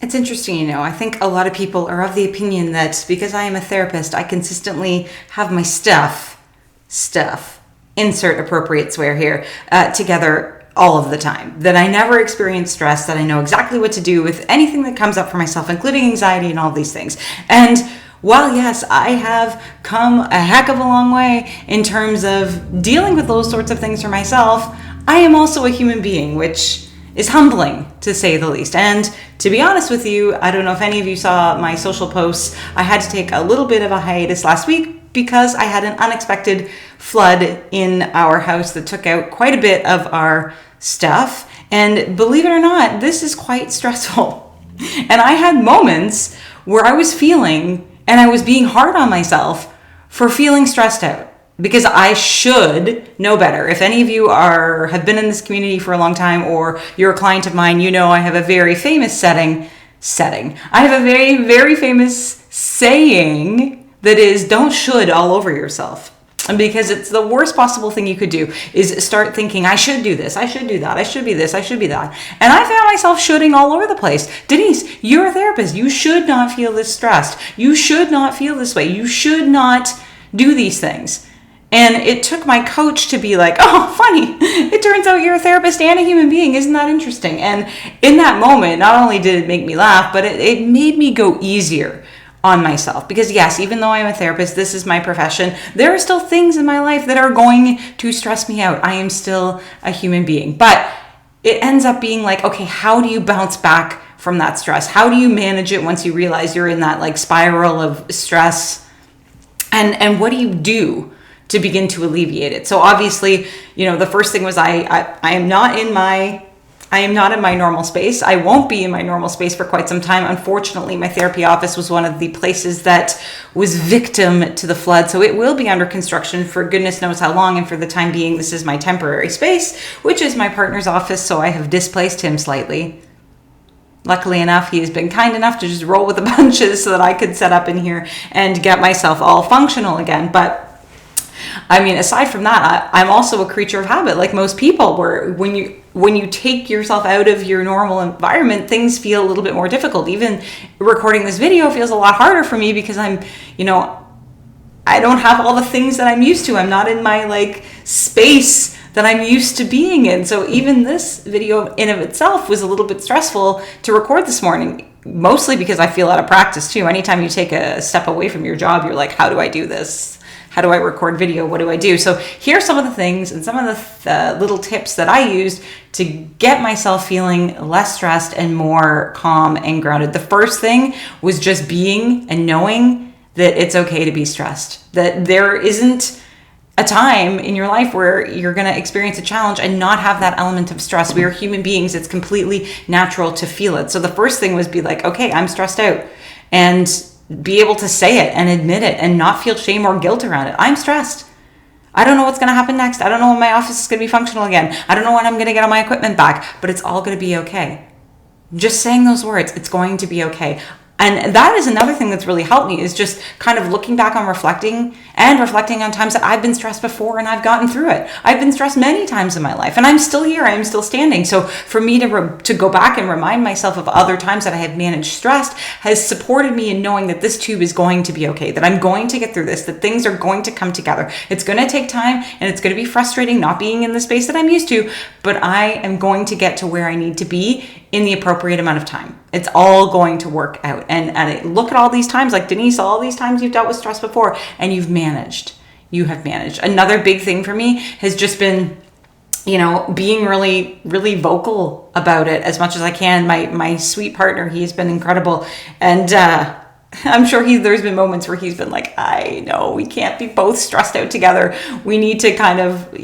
It's interesting, I think a lot of people are of the opinion that because I am a therapist, I consistently have my stuff, insert appropriate swear here, together all of the time. That I never experience stress, that I know exactly what to do with anything that comes up for myself, including anxiety and all these things. And while yes, I have come a heck of a long way in terms of dealing with those sorts of things for myself, I am also a human being, which is humbling to say the least. And to be honest with you, I don't know if any of you saw my social posts. I had to take a little bit of a hiatus last week because I had an unexpected flood in our house that took out quite a bit of our stuff. And believe it or not, this is quite stressful. And I had moments where I was feeling, and I was being hard on myself for feeling stressed out. Because I should know better. If any of you have been in this community for a long time, or you're a client of mine, you know I have a very famous setting. I have a very, very famous saying that is, don't should all over yourself. And because it's the worst possible thing you could do is start thinking, I should do this, I should do that, I should be this, I should be that. And I found myself shoulding all over the place. Denise, you're a therapist. You should not feel this stressed. You should not feel this way. You should not do these things. And it took my coach to be like, oh, funny, it turns out you're a therapist and a human being. Isn't that interesting? And in that moment, not only did it make me laugh, but it made me go easier on myself. Because yes, even though I'm a therapist, this is my profession, there are still things in my life that are going to stress me out. I am still a human being. But it ends up being like, okay, how do you bounce back from that stress? How do you manage it once you realize you're in that like spiral of stress? And what do you do to begin to alleviate it? So obviously, the first thing was I am not in my normal space. I won't be in my normal space for quite some time. Unfortunately, my therapy office was one of the places that was victim to the flood. So it will be under construction for goodness knows how long. And for the time being, this is my temporary space, which is my partner's office. So I have displaced him slightly. Luckily enough, he has been kind enough to just roll with the punches so that I could set up in here and get myself all functional again. But I mean, aside from that, I'm also a creature of habit, like most people, where when you take yourself out of your normal environment, things feel a little bit more difficult. Even recording this video feels a lot harder for me because I don't have all the things that I'm used to. I'm not in my like space that I'm used to being in. So even this video in of itself was a little bit stressful to record this morning, mostly because I feel out of practice too. Anytime you take a step away from your job, you're like, how do I do this? How do I record video? What do I do? So here's some of the things and some of the little tips that I used to get myself feeling less stressed and more calm and grounded. The first thing was just being and knowing that it's okay to be stressed, that there isn't a time in your life where you're going to experience a challenge and not have that element of stress. We are human beings. It's completely natural to feel it. So the first thing was be like, okay, I'm stressed out, and be able to say it and admit it and not feel shame or guilt around it. I'm stressed. I don't know what's going to happen next. I don't know when my office is going to be functional again. I don't know when I'm going to get all my equipment back, but it's all going to be okay. Just saying those words, it's going to be okay. And that is another thing that's really helped me, is just kind of looking back on reflecting on times that I've been stressed before and I've gotten through it. I've been stressed many times in my life and I'm still here. I'm still standing. So for me to go back and remind myself of other times that I have managed stress has supported me in knowing that this too is going to be okay, that I'm going to get through this, that things are going to come together. It's going to take time and it's going to be frustrating not being in the space that I'm used to, but I am going to get to where I need to be in the appropriate amount of time. It's all going to work out. And look at all these times, like Denise, all these times you've dealt with stress before and you've managed. You have managed. Another big thing for me has just been, being really, really vocal about it as much as I can. My sweet partner, he has been incredible. And I'm sure there's been moments where he's been like, I know we can't be both stressed out together. We need to kind of,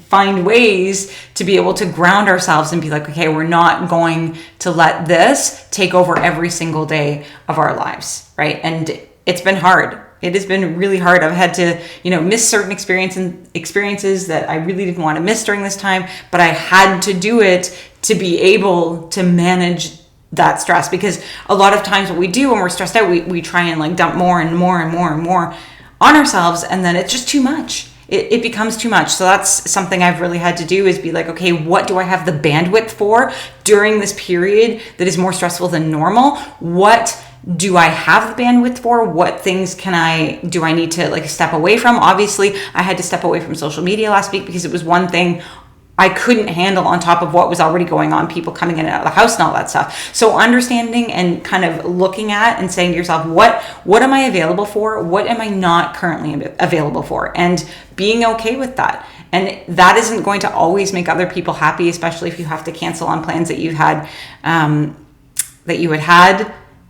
find ways to be able to ground ourselves and be like, okay, we're not going to let this take over every single day of our lives, right? And it's been hard. It has been really hard. I've had to, miss certain experiences that I really didn't want to miss during this time, but I had to do it to be able to manage that stress. Because a lot of times what we do when we're stressed out, we try and like dump more and more and more and more on ourselves, and then it's just too much. it becomes too much. So that's something I've really had to do, is be like, okay, what do I have the bandwidth for during this period that is more stressful than normal? What do I have the bandwidth for? What things do I need to like step away from? Obviously, I had to step away from social media last week because it was one thing I couldn't handle on top of what was already going on, people coming in and out of the house and all that stuff. So understanding and kind of looking at and saying to yourself, what am I available for? What am I not currently available for? And being okay with that. And that isn't going to always make other people happy, especially if you have to cancel on plans that you had had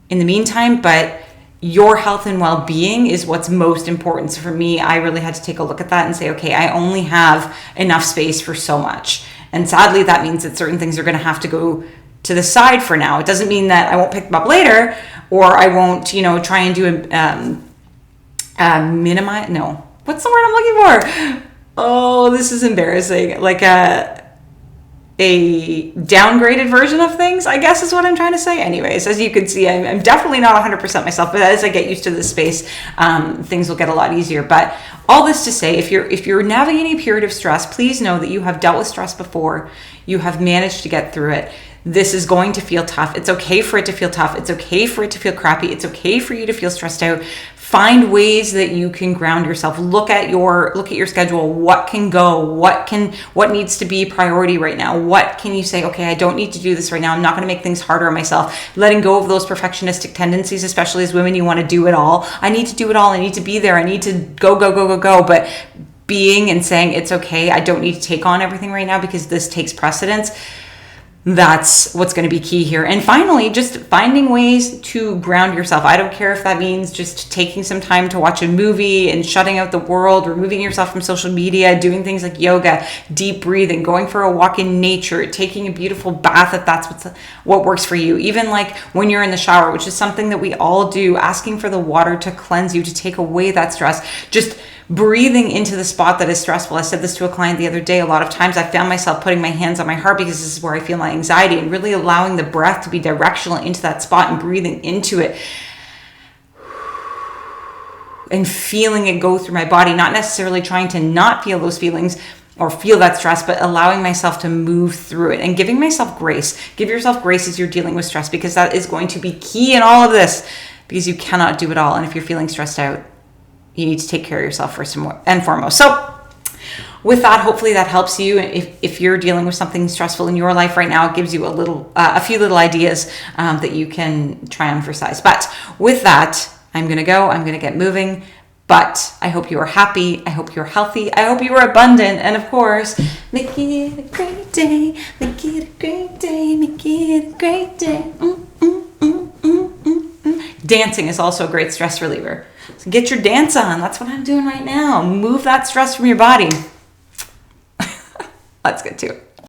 in the meantime. But your health and well-being is what's most important. So for me, I really had to take a look at that and say, okay, I only have enough space for so much. And sadly, that means that certain things are going to have to go to the side for now. It doesn't mean that I won't pick them up later, or I won't, try and do minimize. No, what's the word I'm looking for? Oh, this is embarrassing. Like a downgraded version of things, I guess is what I'm trying to say. Anyways, as you can see, I'm definitely not 100% myself, but as I get used to this space, things will get a lot easier. But all this to say, if you're navigating a period of stress, please know that you have dealt with stress before. You have managed to get through it. This is going to feel tough. It's okay for it to feel tough. It's okay for it to feel crappy. It's okay for you to feel stressed out. Find ways that you can ground yourself. Look at your schedule. What can go? What needs to be priority right now? What can you say, okay, I don't need to do this right now. I'm not going to make things harder on myself. Letting go of those perfectionistic tendencies, especially as women, you want to do it all. I need to do it all. I need to be there. I need to go. But being and saying it's okay. I don't need to take on everything right now because this takes precedence. That's what's going to be key here. And finally, just finding ways to ground yourself. I don't care if that means just taking some time to watch a movie and shutting out the world, removing yourself from social media, doing things like yoga, deep breathing, going for a walk in nature, taking a beautiful bath if that's what works for you. Even like when you're in the shower, which is something that we all do, asking for the water to cleanse you, to take away that stress. Just breathing into the spot that is stressful. I said this to a client the other day. A lot of times I found myself putting my hands on my heart because this is where I feel my anxiety, and really allowing the breath to be directional into that spot and breathing into it and feeling it go through my body, not necessarily trying to not feel those feelings or feel that stress, but allowing myself to move through it and giving myself grace. Give yourself grace as you're dealing with stress, because that is going to be key in all of this, because you cannot do it all. And if you're feeling stressed out, you need to take care of yourself first and foremost. So with that, hopefully that helps you. If you're dealing with something stressful in your life right now, it gives you a few little ideas that you can try on for size. But with that, I'm going to get moving. But I hope you are happy. I hope you're healthy. I hope you are abundant. And of course, make it a great day. Make it a great day. Make it a great day. Dancing is also a great stress reliever. So get your dance on. That's what I'm doing right now. Move that stress from your body. Let's get to it.